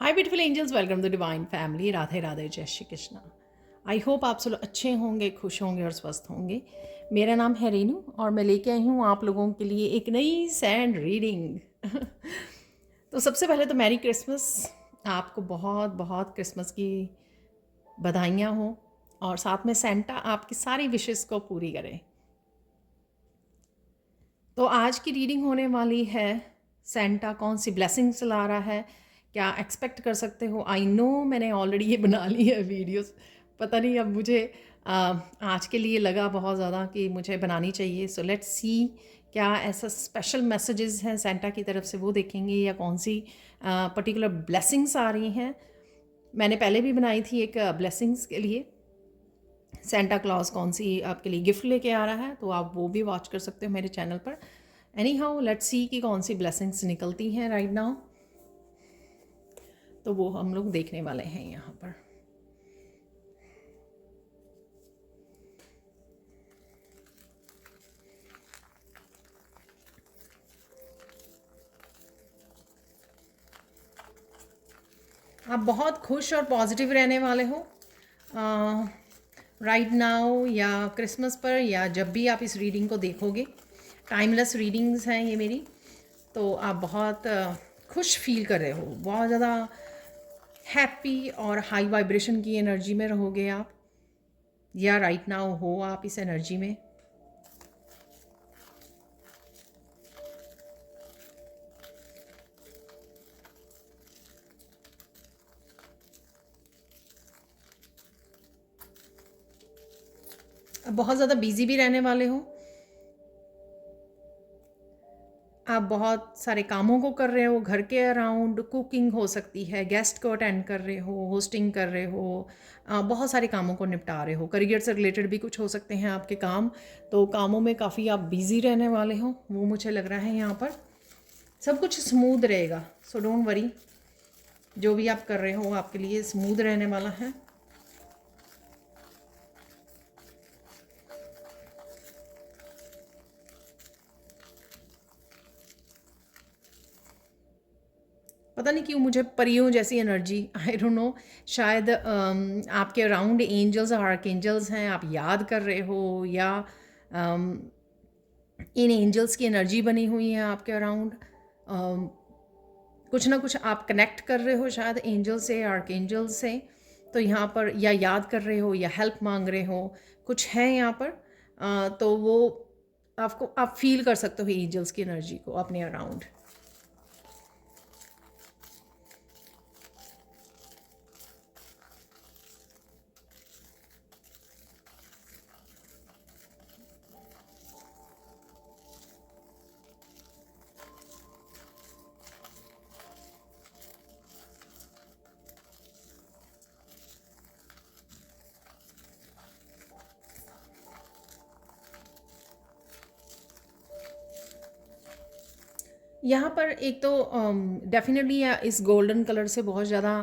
Hi beautiful angels, welcome to divine family. Radhe Radhe, जय Shri Krishna. I hope आप सब लोग अच्छे होंगे, खुश होंगे और स्वस्थ होंगे। मेरा नाम है रेनू और मैं लेके आई हूँ आप लोगों के लिए एक नई सैंड रीडिंग। तो सबसे पहले तो मैरी क्रिसमस। आपको बहुत बहुत क्रिसमस की बधाइयाँ हों और साथ में सेंटा आपकी सारी विशेस को पूरी करे। तो आज की रीडिंग होने वाली है, सेंटा कौन सी ब्लेसिंग्स ला रहा है, क्या एक्सपेक्ट कर सकते हो। आई नो मैंने ऑलरेडी ये बना ली है वीडियोस, पता नहीं अब मुझे आज के लिए लगा बहुत ज़्यादा कि मुझे बनानी चाहिए। सो लेट्स सी क्या ऐसा स्पेशल मैसेजेस हैं सेंटा की तरफ से, वो देखेंगे, या कौन सी पर्टिकुलर ब्लेसिंग्स आ रही हैं। मैंने पहले भी बनाई थी एक ब्लेसिंग्स के लिए, सेंटा क्लॉज कौन सी आपके लिए गिफ्ट लेके आ रहा है, तो आप वो भी वॉच कर सकते हो मेरे चैनल पर। एनी हाउ लेट्स सी कि कौन सी ब्लेसिंग्स निकलती हैं राइट नाउ, तो वो हम लोग देखने वाले हैं यहाँ पर। आप बहुत खुश और पॉजिटिव रहने वाले हो राइट नाउ, या क्रिसमस पर, या जब भी आप इस रीडिंग को देखोगे। टाइमलेस रीडिंग्स हैं ये मेरी, तो आप बहुत खुश फील कर रहे हो, बहुत ज़्यादा हैप्पी और हाई वाइब्रेशन की एनर्जी में रहोगे आप, या राइट नाउ हो आप इस एनर्जी में। अब बहुत ज़्यादा बिजी भी रहने वाले हो, आप बहुत सारे कामों को कर रहे हो, घर के अराउंड कुकिंग हो सकती है, गेस्ट को अटेंड कर रहे हो, होस्टिंग कर रहे हो, बहुत सारे कामों को निपटा रहे हो। करियर से रिलेटेड भी कुछ हो सकते हैं आपके काम, तो कामों में काफ़ी आप बिजी रहने वाले हो, वो मुझे लग रहा है यहाँ पर। सब कुछ स्मूथ रहेगा, सो डोंट वरी, जो भी आप कर रहे हो आपके लिए स्मूथ रहने वाला है। पता नहीं क्यों मुझे परियों जैसी एनर्जी, आई डोंट नो, शायद आपके अराउंड एंजल्स और आर्कएंजल्स हैं, आप याद कर रहे हो, या इन एंजल्स की एनर्जी बनी हुई है आपके अराउंड। कुछ ना कुछ आप कनेक्ट कर रहे हो शायद एंजल से, आर्कएंजल से, तो यहाँ पर या याद कर रहे हो या हेल्प मांग रहे हो, कुछ है यहाँ पर। तो वो आपको, आप फील कर सकते हो एंजल्स की एनर्जी को अपने अराउंड। यहाँ पर एक तो डेफिनेटली इस गोल्डन कलर से बहुत ज़्यादा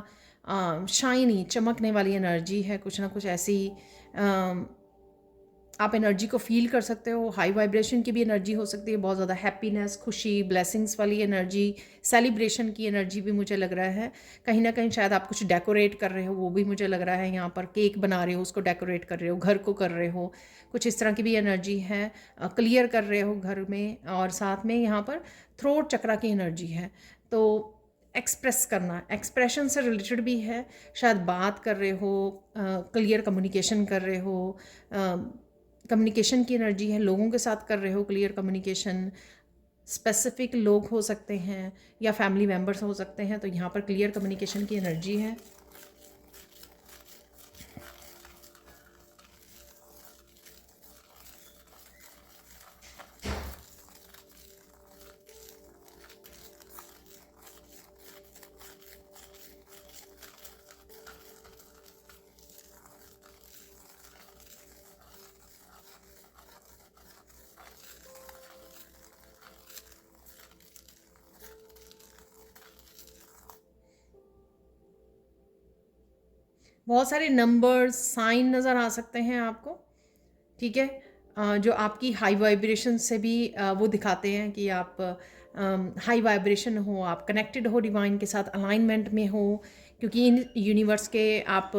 शाइनी, चमकने वाली एनर्जी है, कुछ ना कुछ ऐसी आप एनर्जी को फील कर सकते हो। हाई वाइब्रेशन की भी एनर्जी हो सकती है, बहुत ज़्यादा हैप्पीनेस, खुशी, ब्लेसिंग्स वाली एनर्जी, सेलिब्रेशन की एनर्जी भी मुझे लग रहा है। कहीं ना कहीं शायद आप कुछ डेकोरेट कर रहे हो, वो भी मुझे लग रहा है। यहाँ पर केक बना रहे हो, उसको डेकोरेट कर रहे हो, घर को कर रहे हो, कुछ इस तरह की भी एनर्जी है। क्लियर कर रहे हो घर में, और साथ में यहाँ पर थ्रोट चक्रा की एनर्जी है, तो एक्सप्रेस करना, एक्सप्रेशन से रिलेटेड भी है। शायद बात कर रहे हो, क्लियर कम्युनिकेशन कर रहे हो, कम्युनिकेशन की एनर्जी है, लोगों के साथ कर रहे हो क्लियर कम्युनिकेशन। स्पेसिफिक लोग हो सकते हैं या फैमिली मेम्बर्स हो सकते हैं, तो यहाँ पर क्लियर कम्युनिकेशन की एनर्जी है। बहुत सारे नंबर्स, साइन नज़र आ सकते हैं आपको, ठीक है, जो आपकी हाई वाइब्रेशन से भी वो दिखाते हैं कि आप हाई वाइब्रेशन हो, आप कनेक्टेड हो डिवाइन के साथ, अलाइनमेंट में हो, क्योंकि इन यूनिवर्स के आप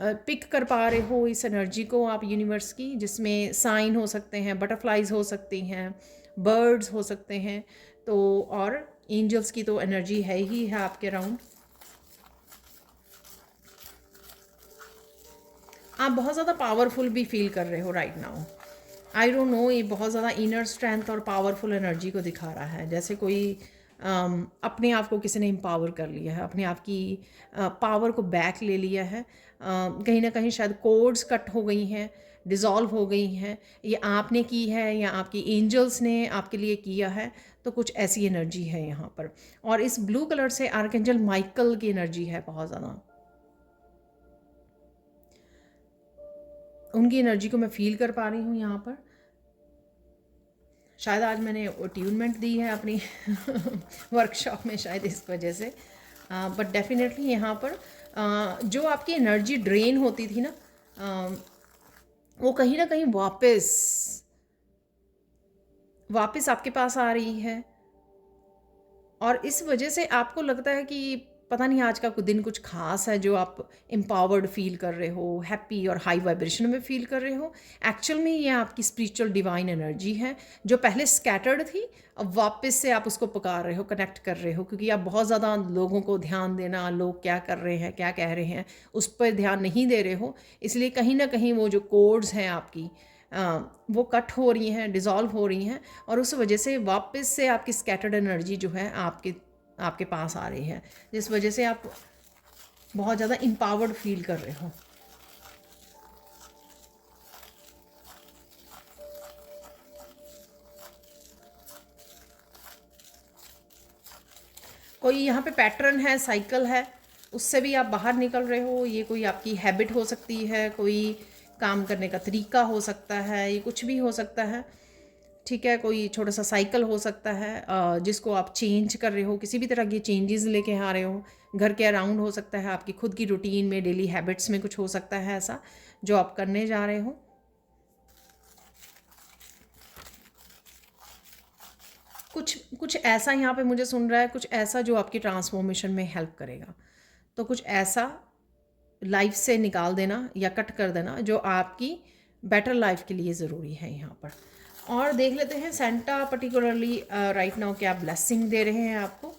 पिक कर पा रहे हो इस एनर्जी को आप यूनिवर्स की, जिसमें साइन हो सकते हैं, बटरफ्लाइज हो सकती हैं, बर्ड्स हो सकते हैं, तो और एंजल्स की तो एनर्जी है ही है आपके अराउंड। आप बहुत ज़्यादा पावरफुल भी फील कर रहे हो right now. I don't know, ये बहुत ज़्यादा इनर स्ट्रेंथ और पावरफुल एनर्जी को दिखा रहा है, जैसे कोई अपने आप को किसी ने एम्पावर कर लिया है, अपने आप की पावर को बैक ले लिया है। कहीं ना कहीं शायद कोड्स कट हो गई हैं, डिज़ोल्व हो गई हैं, ये आपने की है या आपकी एंजल्स ने आपके लिए किया है, तो कुछ ऐसी एनर्जी है यहाँ पर। और इस ब्लू कलर से आर्कएंजल माइकल की एनर्जी है बहुत ज़्यादा, उनकी एनर्जी को मैं फील कर पा रही हूँ यहाँ पर। शायद आज मैंने ट्यूनमेंट दी है अपनी वर्कशॉप में, शायद इस वजह से, बट डेफिनेटली यहाँ पर जो आपकी एनर्जी ड्रेन होती थी ना, वो कहीं ना कहीं वापस आपके पास आ रही है। और इस वजह से आपको लगता है कि पता नहीं आज का दिन कुछ खास है, जो आप एम्पावर्ड फील कर रहे हो, हैप्पी और हाई वाइब्रेशन में फील कर रहे हो। एक्चुअल में ये आपकी स्पिरिचुअल डिवाइन एनर्जी है, जो पहले स्कैटर्ड थी, अब वापस से आप उसको पुकार रहे हो, कनेक्ट कर रहे हो, क्योंकि आप बहुत ज़्यादा लोगों को ध्यान देना, लोग क्या कर रहे हैं, क्या कह रहे हैं, उस पर ध्यान नहीं दे रहे हो। इसलिए कहीं ना कहीं वो जो कोड्स हैं आपकी, वो कट हो रही हैं, डिज़ोल्व हो रही हैं, और उस वजह से वापस से आपकी स्कैटर्ड एनर्जी जो है आपके पास आ रही है, जिस वजह से आप बहुत ज़्यादा एम्पावर्ड फील कर रहे हो। कोई यहाँ पे पैटर्न है, साइकिल है, उससे भी आप बाहर निकल रहे हो। ये कोई आपकी हैबिट हो सकती है, कोई काम करने का तरीका हो सकता है, ये कुछ भी हो सकता है, ठीक है। कोई छोटा सा साइकिल हो सकता है जिसको आप चेंज कर रहे हो, किसी भी तरह की चेंजेस लेके आ रहे हो। घर के अराउंड हो सकता है, आपकी खुद की रूटीन में, डेली हैबिट्स में कुछ हो सकता है ऐसा जो आप करने जा रहे हो। कुछ ऐसा यहाँ पे मुझे सुन रहा है, कुछ ऐसा जो आपकी ट्रांसफॉर्मेशन में हेल्प करेगा। तो कुछ ऐसा लाइफ से निकाल देना या कट कर देना जो आपकी बेटर लाइफ के लिए ज़रूरी है यहाँ पर। और देख लेते हैं सेंटा पर्टिकुलरली राइट नाउ क्या ब्लेसिंग दे रहे हैं आपको।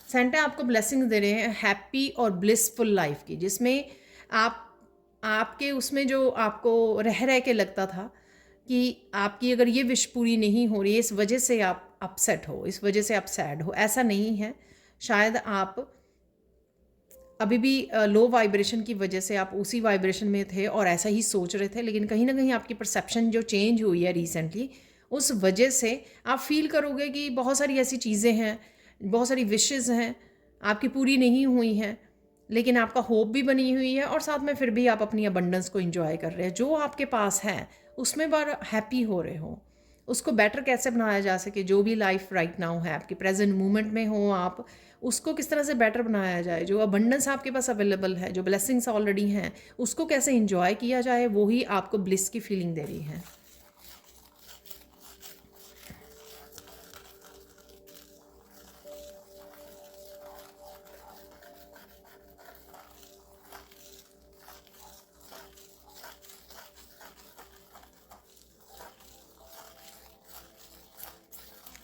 सेंटा आपको ब्लेसिंग दे रहे हैं हैप्पी और ब्लिसफुल लाइफ की, जिसमें आपके उसमें जो आपको रह के लगता था कि आपकी अगर ये विश पूरी नहीं हो रही है, इस वजह से आप अपसेट हो, इस वजह से आप सैड हो, ऐसा नहीं है। शायद आप अभी भी लो वाइब्रेशन की वजह से आप उसी वाइब्रेशन में थे और ऐसा ही सोच रहे थे, लेकिन कहीं ना कहीं आपकी परसेप्शन जो चेंज हुई है रिसेंटली, उस वजह से आप फील करोगे कि बहुत सारी ऐसी चीज़ें हैं, बहुत सारी विशेज़ हैं आपकी पूरी नहीं हुई हैं, लेकिन आपका होप भी बनी हुई है, और साथ में फिर भी आप अपनी अबंडेंस को एंजॉय कर रहे हैं। जो आपके पास है उसमें बार हैप्पी हो रहे हो। उसको बेटर कैसे बनाया जा सके, जो भी लाइफ राइट नाउ है आपकी प्रेजेंट मोमेंट में हो आप, उसको किस तरह से बेटर बनाया जाए। जो अबंडेंस आपके पास अवेलेबल है, जो ब्लेसिंग्स ऑलरेडी हैं, उसको कैसे इंजॉय किया जाए, वो ही आपको ब्लिस की फीलिंग दे रही है।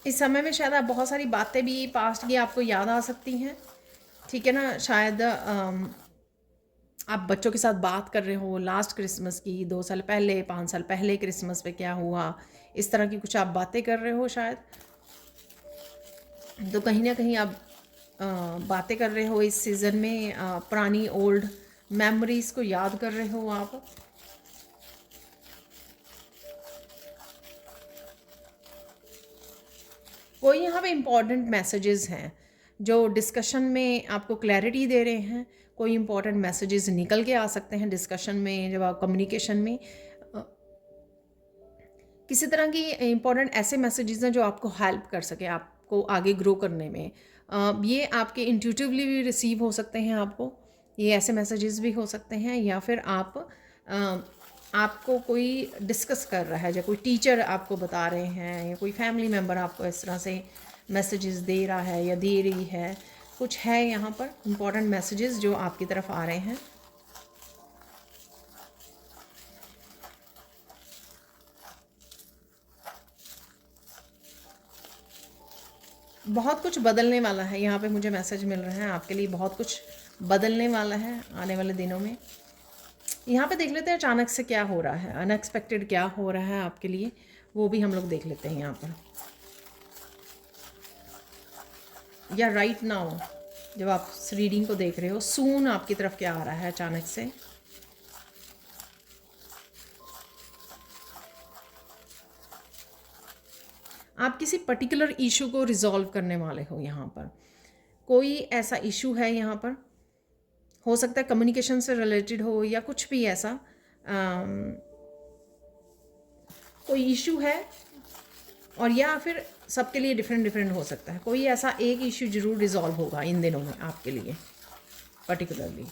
इस समय में शायद आप बहुत सारी बातें भी पास्ट की आपको याद आ सकती हैं, ठीक है ना। शायद आप बच्चों के साथ बात कर रहे हो लास्ट क्रिसमस की, 2 साल पहले, 5 साल पहले क्रिसमस पे क्या हुआ, इस तरह की कुछ आप बातें कर रहे हो शायद। तो कहीं ना कहीं आप बातें कर रहे हो इस सीज़न में, पुरानी ओल्ड मेमोरीज़ को याद कर रहे हो आप। कोई यहाँ पे इम्पॉर्टेंट मैसेजेस हैं जो डिस्कशन में आपको क्लैरिटी दे रहे हैं। कोई इम्पॉर्टेंट मैसेजेस निकल के आ सकते हैं डिस्कशन में, जब आप कम्युनिकेशन में किसी तरह की इम्पॉर्टेंट ऐसे मैसेजेस हैं जो आपको हेल्प कर सके, आपको आगे ग्रो करने में, ये आपके इंट्यूटिवली भी रिसीव हो सकते हैं आपको, ये ऐसे मैसेजेस भी हो सकते हैं, या फिर आपको कोई डिस्कस कर रहा है, या कोई टीचर आपको बता रहे हैं, या कोई फैमिली मेम्बर आपको इस तरह से मैसेजेस दे रहा है या दे रही है। कुछ है यहाँ पर इम्पॉर्टेंट मैसेजेस जो आपकी तरफ आ रहे हैं। बहुत कुछ बदलने वाला है यहाँ पे, मुझे मैसेज मिल रहे हैं आपके लिए, बहुत कुछ बदलने वाला है आने वाले दिनों में। यहाँ पे देख लेते हैं अचानक से क्या हो रहा है, अनएक्सपेक्टेड क्या हो रहा है आपके लिए, वो भी हम लोग देख लेते हैं यहाँ पर। या राइट नाउ जब आप इस रीडिंग को देख रहे हो, सून आपकी तरफ क्या आ रहा है अचानक से। आप किसी पर्टिकुलर इशू को रिजॉल्व करने वाले हो यहाँ पर। कोई ऐसा इशू है यहाँ पर, हो सकता है कम्युनिकेशन से रिलेटेड हो या कुछ भी ऐसा कोई इशू है, और या फिर सबके लिए डिफरेंट डिफरेंट हो सकता है। कोई ऐसा एक इशू जरूर रिजॉल्व होगा इन दिनों में आपके लिए पर्टिकुलरली।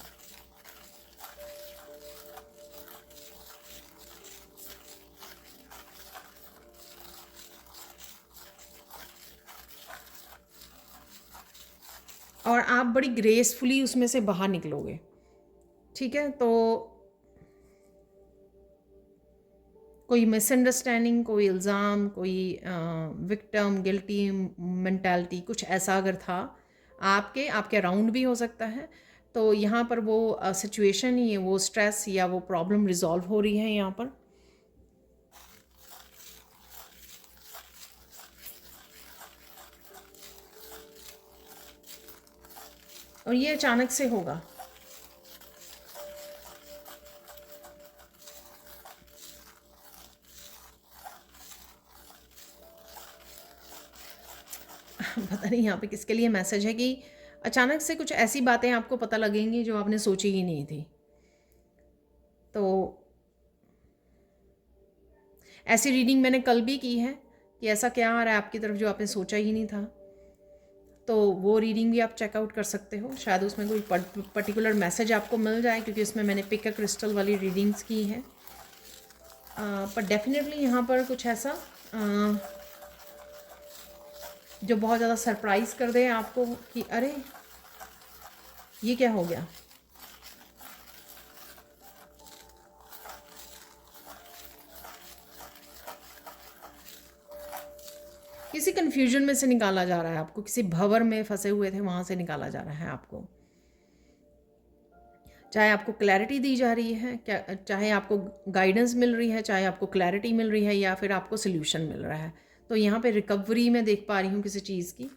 और आप बड़ी ग्रेसफुली उसमें से बाहर निकलोगे, ठीक है। तो कोई मिसअंडरस्टैंडिंग, कोई इल्ज़ाम, कोई विक्टिम गिल्टी मेंटालिटी, कुछ ऐसा अगर था आपके अराउंड भी हो सकता है, तो यहाँ पर वो सिचुएशन ही है, वो स्ट्रेस या वो प्रॉब्लम रिजॉल्व हो रही है यहाँ पर। और ये अचानक से होगा। पता नहीं यहाँ पे किसके लिए मैसेज है कि अचानक से कुछ ऐसी बातें आपको पता लगेंगी जो आपने सोची ही नहीं थी। तो ऐसी रीडिंग मैंने कल भी की है कि ऐसा क्या आ रहा है आपकी तरफ जो आपने सोचा ही नहीं था। तो वो रीडिंग भी आप चेकआउट कर सकते हो, शायद उसमें कोई पर्टिकुलर मैसेज आपको मिल जाए, क्योंकि उसमें मैंने पिक अ क्रिस्टल वाली रीडिंग्स की हैं। पर डेफिनेटली यहाँ पर कुछ ऐसा जो बहुत ज़्यादा सरप्राइज़ कर दे आपको कि अरे ये क्या हो गया। किसी कन्फ्यूजन में से निकाला जा रहा है आपको, किसी भंवर में फंसे हुए थे वहाँ से निकाला जा रहा है आपको। चाहे आपको क्लैरिटी दी जा रही है, क्या चाहे आपको गाइडेंस मिल रही है, चाहे आपको क्लैरिटी मिल रही है, या फिर आपको सोल्यूशन मिल रहा है। तो यहाँ पे रिकवरी में देख पा रही हूँ किसी चीज़ की।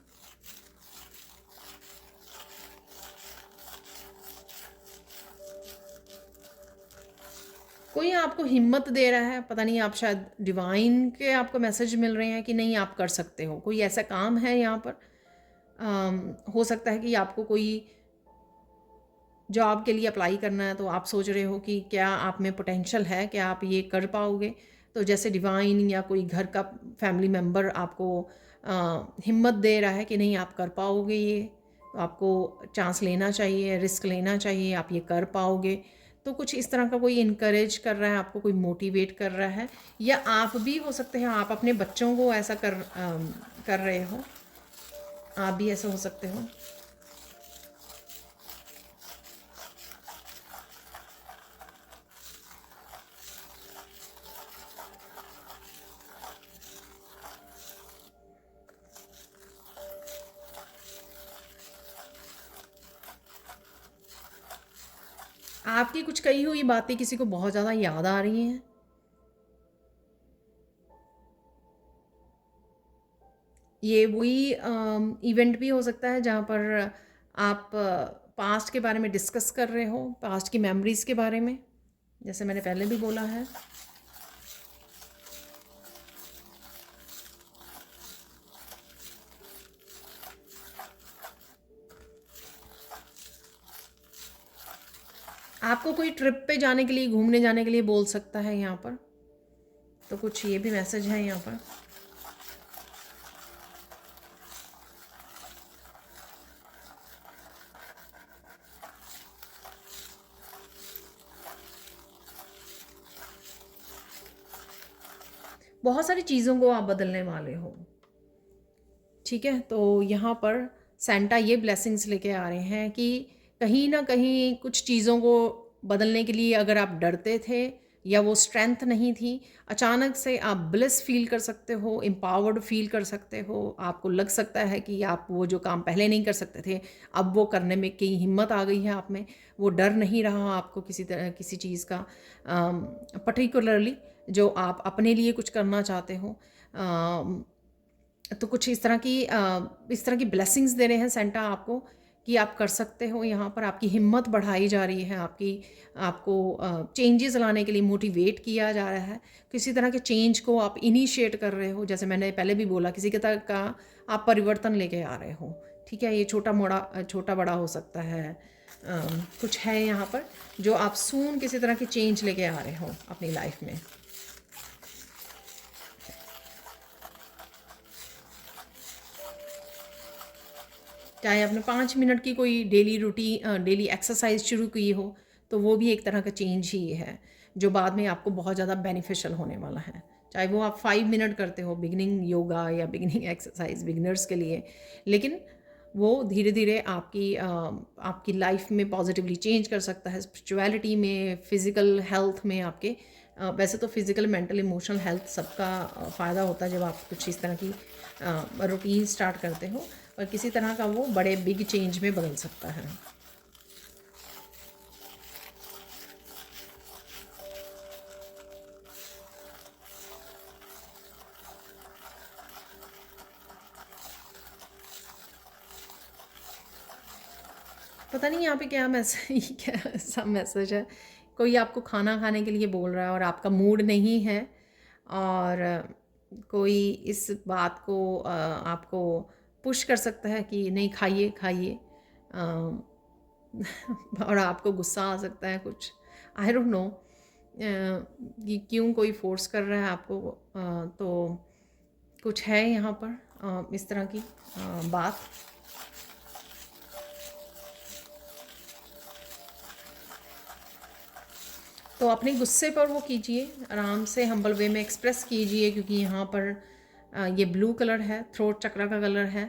कोई आपको हिम्मत दे रहा है, पता नहीं, आप शायद डिवाइन के आपको मैसेज मिल रहे हैं कि नहीं आप कर सकते हो। कोई ऐसा काम है यहाँ पर, हो सकता है कि आपको कोई जॉब के लिए अप्लाई करना है, तो आप सोच रहे हो कि क्या आप में पोटेंशियल है, क्या आप ये कर पाओगे। तो जैसे डिवाइन या कोई घर का फैमिली मेम्बर आपको हिम्मत दे रहा है कि नहीं आप कर पाओगे ये, तो आपको चांस लेना चाहिए, रिस्क लेना चाहिए, आप ये कर पाओगे। तो कुछ इस तरह का कोई इनकरेज कर रहा है आपको, कोई मोटिवेट कर रहा है, या आप भी हो सकते हैं आप अपने बच्चों को ऐसा कर रहे हो, आप भी ऐसा हो सकते हो। आपकी कुछ कही हुई बातें किसी को बहुत ज़्यादा याद आ रही हैं। ये वही इवेंट भी हो सकता है जहाँ पर आप पास्ट के बारे में डिस्कस कर रहे हो, पास्ट की मेमोरीज़ के बारे में, जैसे मैंने पहले भी बोला है। आपको कोई ट्रिप पे जाने के लिए, घूमने जाने के लिए बोल सकता है यहाँ पर। तो कुछ ये भी मैसेज है यहाँ पर। बहुत सारी चीज़ों को आप बदलने वाले हो। ठीक है, तो यहाँ पर सेंटा ये ब्लेसिंग्स लेके आ रहे हैं कि कहीं ना कहीं कुछ चीज़ों को बदलने के लिए अगर आप डरते थे या वो स्ट्रेंथ नहीं थी, अचानक से आप ब्लिस फील कर सकते हो, एम्पावर्ड फील कर सकते हो। आपको लग सकता है कि आप वो जो काम पहले नहीं कर सकते थे, अब वो करने में की हिम्मत आ गई है आप में। वो डर नहीं रहा आपको किसी तरह किसी चीज़ का, पर्टिकुलरली जो आप अपने लिए कुछ करना चाहते हो। तो कुछ इस तरह की ब्लेसिंग्स दे रहे हैं सेंटा आपको कि आप कर सकते हो। यहाँ पर आपकी हिम्मत बढ़ाई जा रही है, आपको चेंजेस लाने के लिए मोटिवेट किया जा रहा है। किसी तरह के चेंज को आप इनिशिएट कर रहे हो, जैसे मैंने पहले भी बोला, किसी के तरह का आप परिवर्तन लेके आ रहे हो। ठीक है, ये छोटा बड़ा हो सकता है। कुछ है यहाँ पर जो आप सून किसी तरह की चेंज लेके आ रहे हो अपनी लाइफ में। चाहे आपने 5 मिनट की कोई डेली एक्सरसाइज शुरू की हो, तो वो भी एक तरह का चेंज ही है जो बाद में आपको बहुत ज़्यादा बेनिफिशियल होने वाला है। चाहे वो आप 5 मिनट करते हो बिगिनिंग योगा या बिगिनिंग एक्सरसाइज बिगिनर्स के लिए, लेकिन वो धीरे धीरे आपकी लाइफ में पॉजिटिवली चेंज कर सकता है। स्पिरिचुअलिटी में, फिज़िकल हेल्थ में आपके, वैसे तो फिज़िकल मेंटल इमोशनल हेल्थ सबका फ़ायदा होता है जब आप कुछ इस तरह की रूटीन स्टार्ट करते हो, और किसी तरह का वो बड़े बिग चेंज में बदल सकता है। पता नहीं यहाँ पे क्या मैसेज क्या सब मैसेज है। कोई आपको खाना खाने के लिए बोल रहा है और आपका मूड नहीं है, और कोई इस बात को आपको पुश कर सकता है कि नहीं, खाइए खाइए, और आपको गुस्सा आ सकता है कुछ, आई डोंट नो कि क्यों कोई फोर्स कर रहा है आपको। तो कुछ है यहाँ पर इस तरह की बात। तो अपने गुस्से पर वो कीजिए, आराम से हम्बल वे में एक्सप्रेस कीजिए, क्योंकि यहाँ पर ये ब्लू कलर है, थ्रोट चक्रा का कलर है।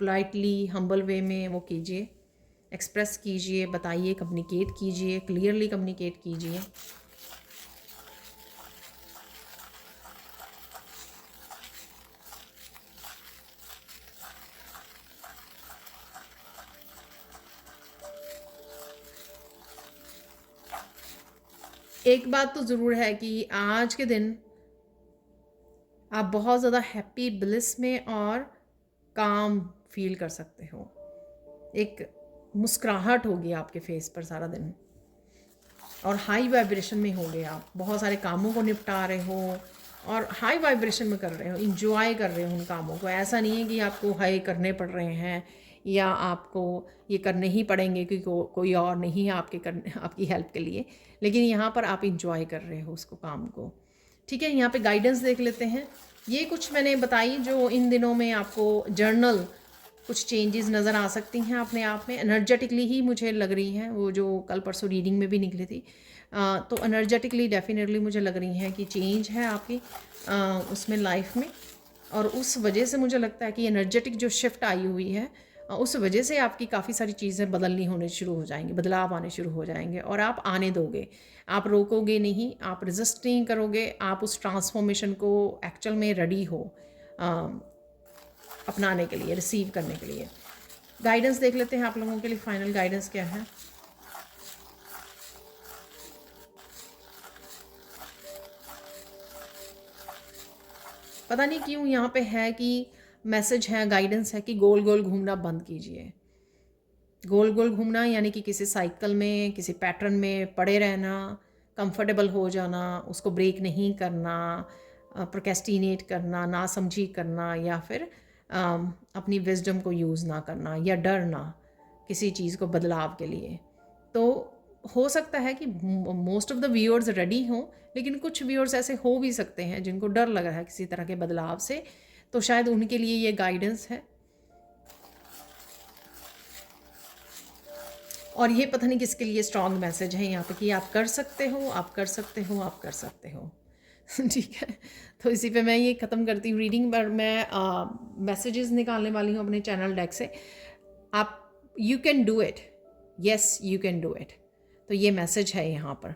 पोलाइटली हम्बल वे में वो कीजिए, एक्सप्रेस कीजिए, बताइए, कम्युनिकेट कीजिए, क्लियरली कम्युनिकेट कीजिए। एक बात तो ज़रूर है कि आज के दिन आप बहुत ज़्यादा हैप्पी ब्लिस में और काम फील कर सकते हो। एक मुस्कुराहट होगी आपके फेस पर सारा दिन, और हाई वाइब्रेशन में होगे आप, बहुत सारे कामों को निपटा रहे हो और हाई वाइब्रेशन में कर रहे हो, इंजॉय कर रहे हो उन कामों को। ऐसा नहीं है कि आपको हाई करने पड़ रहे हैं या आपको ये करने ही पड़ेंगे क्योंकि कोई और नहीं है आपकी हेल्प के लिए, लेकिन यहाँ पर आप इंजॉय कर रहे हो उसको, काम को। ठीक है, यहाँ पे गाइडेंस देख लेते हैं। ये कुछ मैंने बताई जो इन दिनों में आपको जर्नल कुछ चेंजेस नज़र आ सकती हैं अपने आप में, एनर्जेटिकली ही मुझे लग रही हैं, वो जो कल परसों रीडिंग में भी निकली थी। तो एनर्जेटिकली डेफिनेटली मुझे लग रही हैं कि चेंज है आपकी उसमें लाइफ में, और उस वजह से मुझे लगता है कि एनर्जेटिक जो शिफ्ट आई हुई है, उस वजह से आपकी काफ़ी सारी चीज़ें बदलनी होने शुरू हो जाएंगी, बदलाव आने शुरू हो जाएंगे, और आप आने दोगे, आप रोकोगे नहीं, आप रेजिस्ट नहीं करोगे, आप उस ट्रांसफॉर्मेशन को एक्चुअल में रेडी हो अपनाने के लिए, रिसीव करने के लिए। गाइडेंस देख लेते हैं आप लोगों के लिए, फाइनल गाइडेंस क्या है। पता नहीं क्यों यहाँ पे है कि मैसेज है, गाइडेंस है कि गोल गोल घूमना बंद कीजिए। गोल गोल घूमना यानी कि किसी साइकिल में, किसी पैटर्न में पड़े रहना, कंफर्टेबल हो जाना, उसको ब्रेक नहीं करना, प्रोक्रेस्टिनेट करना, नासमझी करना, या फिर अपनी विजडम को यूज़ ना करना, या डरना किसी चीज़ को बदलाव के लिए। तो हो सकता है कि most of the viewers ready हों, लेकिन कुछ व्यूअर्स ऐसे हो भी सकते हैं जिनको डर लग रहा है किसी तरह के बदलाव से, तो शायद उनके लिए ये गाइडेंस है। और ये पता नहीं किसके लिए स्ट्रॉन्ग मैसेज है यहाँ पे कि आप कर सकते हो, आप कर सकते हो, आप कर सकते हो। ठीक है, तो इसी पे मैं ये ख़त्म करती हूँ रीडिंग, पर मैं मैसेजेस निकालने वाली हूँ अपने चैनल डेक से। आप you can do it, yes you can do it, तो ये मैसेज है यहाँ पर।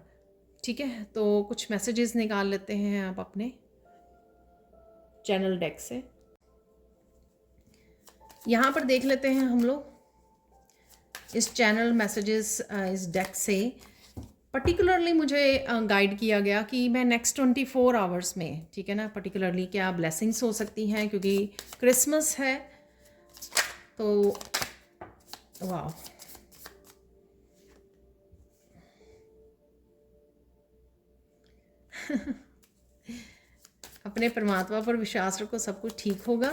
ठीक है, तो कुछ मैसेजेस निकाल लेते हैं आप अपने चैनल डेक से। यहाँ पर देख लेते हैं हम लोग इस चैनल मैसेजेस इस डेक से पर्टिकुलरली मुझे गाइड किया गया कि मैं नेक्स्ट 24 आवर्स में, ठीक है ना, पर्टिकुलरली क्या ब्लेसिंग्स हो सकती हैं, क्योंकि क्रिसमस है तो वाह, अपने परमात्मा पर विश्वास रखो, सब कुछ ठीक होगा।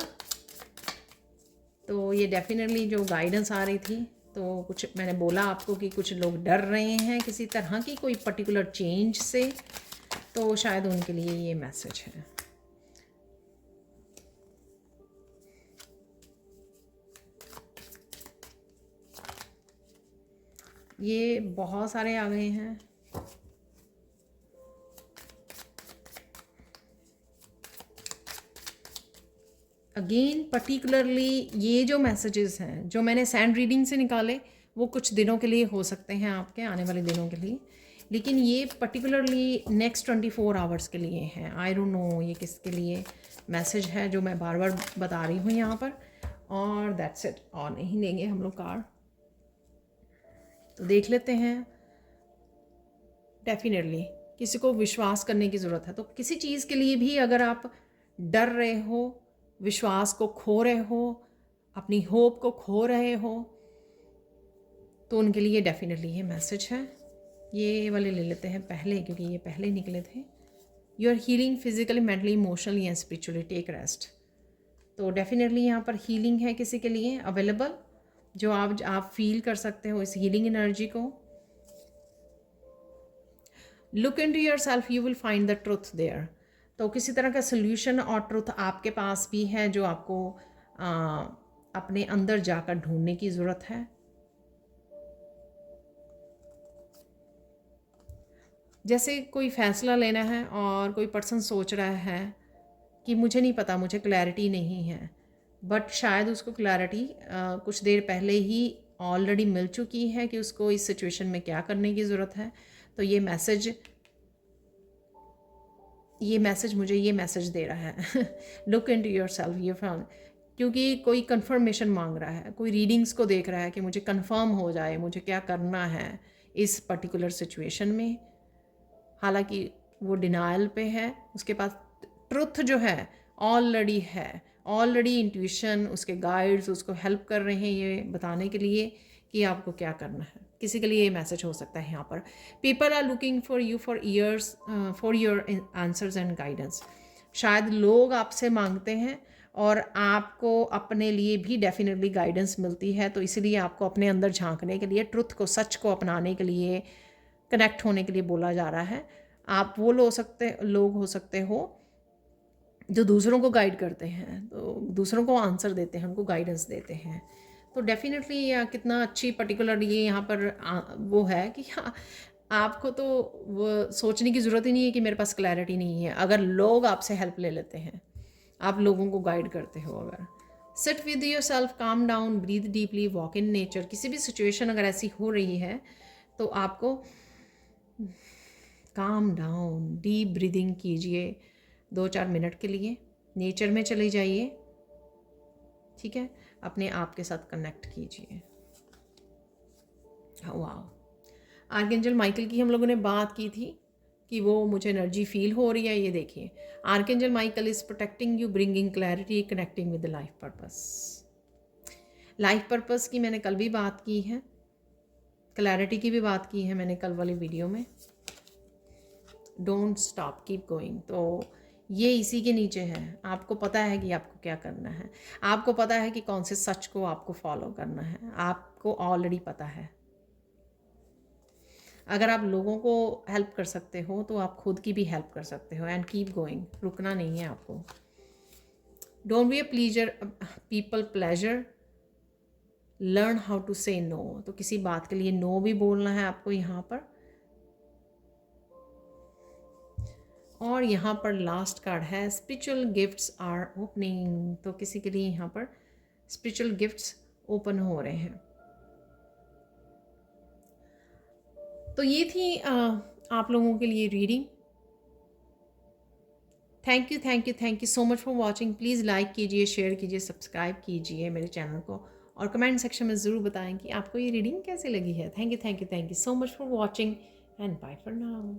तो ये डेफिनेटली जो गाइडेंस आ रही थी, तो कुछ मैंने बोला आपको कि कुछ लोग डर रहे हैं किसी तरह की कोई पर्टिकुलर चेंज से, तो शायद उनके लिए ये मैसेज है। ये बहुत सारे आ गए हैं। अगेन पर्टिकुलरली ये जो मैसेजेस हैं जो मैंने सैंड रीडिंग से निकाले, वो कुछ दिनों के लिए हो सकते हैं, आपके आने वाले दिनों के लिए, लेकिन ये पर्टिकुलरली नेक्स्ट 24 आवर्स के लिए हैं। आई डोंट नो ये किसके लिए मैसेज है जो मैं बार बार बता रही हूँ यहाँ पर। और दैट्स इट, और नहीं देंगे हम लोग कार्ड, तो देख लेते हैं। डेफिनेटली किसी को विश्वास करने की ज़रूरत है, तो किसी चीज़ के लिए भी अगर आप डर रहे हो, विश्वास को खो रहे हो, अपनी होप को खो रहे हो, तो उनके लिए डेफिनेटली ये मैसेज है। ये वाले ले लेते हैं पहले, क्योंकि ये पहले निकले थे। You are healing physically, mentally, emotionally and spiritually, take rest. तो डेफिनेटली यहाँ पर हीलिंग है किसी के लिए अवेलेबल, जो आप फील कर सकते हो इस हीलिंग एनर्जी को। Look into yourself, you will find the truth there. तो किसी तरह का सोल्यूशन और ट्रुथ आपके पास भी है जो आपको अपने अंदर जाकर ढूंढने की ज़रूरत है। जैसे कोई फैसला लेना है और कोई पर्सन सोच रहा है कि मुझे नहीं पता, मुझे क्लैरिटी नहीं है, बट शायद उसको क्लैरिटी कुछ देर पहले ही ऑलरेडी मिल चुकी है कि उसको इस सिचुएशन में क्या करने की ज़रूरत है। तो ये मैसेज मुझे ये मैसेज दे रहा है लुक इनटू योरसेल्फ, ये फाउंड, क्योंकि कोई कंफर्मेशन मांग रहा है, कोई रीडिंग्स को देख रहा है कि मुझे कंफर्म हो जाए मुझे क्या करना है इस पर्टिकुलर सिचुएशन में। हालांकि वो डिनायल पे है, उसके पास ट्रुथ जो है ऑलरेडी है, ऑलरेडी इंट्यूशन, उसके गाइड्स उसको हेल्प कर रहे हैं ये बताने के लिए कि आपको क्या करना है। किसी के लिए ये मैसेज हो सकता है यहाँ पर, people are looking for you for years for your answers and guidance. शायद लोग आपसे मांगते हैं और आपको अपने लिए भी डेफिनेटली गाइडेंस मिलती है, तो इसलिए आपको अपने अंदर झांकने के लिए, ट्रुथ को, सच को अपनाने के लिए, कनेक्ट होने के लिए बोला जा रहा है। आप वो लोग हो सकते हो जो दूसरों को गाइड करते हैं, तो दूसरों को आंसर देते हैं, उनको गाइडेंस देते हैं। तो डेफिनेटली कितना अच्छी पर्टिकुलर ये यहाँ पर वो है कि हाँ, आपको तो वो सोचने की ज़रूरत ही नहीं है कि मेरे पास क्लैरिटी नहीं है, अगर लोग आपसे हेल्प ले लेते हैं, आप लोगों को गाइड करते हो। अगर sit with your self, calm down, breathe deeply, walk in nature. किसी भी सिचुएशन अगर ऐसी हो रही है तो आपको काम डाउन, डीप ब्रीदिंग कीजिए 2-4 मिनट के लिए, नेचर में चले जाइए, ठीक है, अपने आप के साथ कनेक्ट कीजिए। वाह, आर्कएंजल माइकल की हम लोगों ने बात की थी कि वो मुझे एनर्जी फील हो रही है। ये देखिए, archangel Michael is protecting you, bringing clarity, connecting with the life purpose. Life purpose की मैंने कल भी बात की है, क्लैरिटी की भी बात की है मैंने कल वाली वीडियो में। Don't stop, keep going. तो ये इसी के नीचे है। आपको पता है कि आपको क्या करना है, आपको पता है कि कौन से सच को आपको फॉलो करना है, आपको ऑलरेडी पता है। अगर आप लोगों को हेल्प कर सकते हो तो आप खुद की भी हेल्प कर सकते हो। एंड कीप गोइंग, रुकना नहीं है आपको। Don't be a pleaser, people pleaser, learn how to say no, तो किसी बात के लिए नो भी बोलना है आपको यहाँ पर। और यहाँ पर लास्ट कार्ड है स्पिरिचुअल गिफ्ट्स आर ओपनिंग, तो किसी के लिए यहाँ पर स्पिरिचुअल गिफ्ट्स ओपन हो रहे हैं। तो ये थी आप लोगों के लिए reading. Thank you so much for watching. Please like कीजिए, शेयर कीजिए, सब्सक्राइब कीजिए मेरे चैनल को, और कमेंट सेक्शन में ज़रूर बताएं कि आपको ये रीडिंग कैसे लगी है। Thank you so much for watching and bye for now.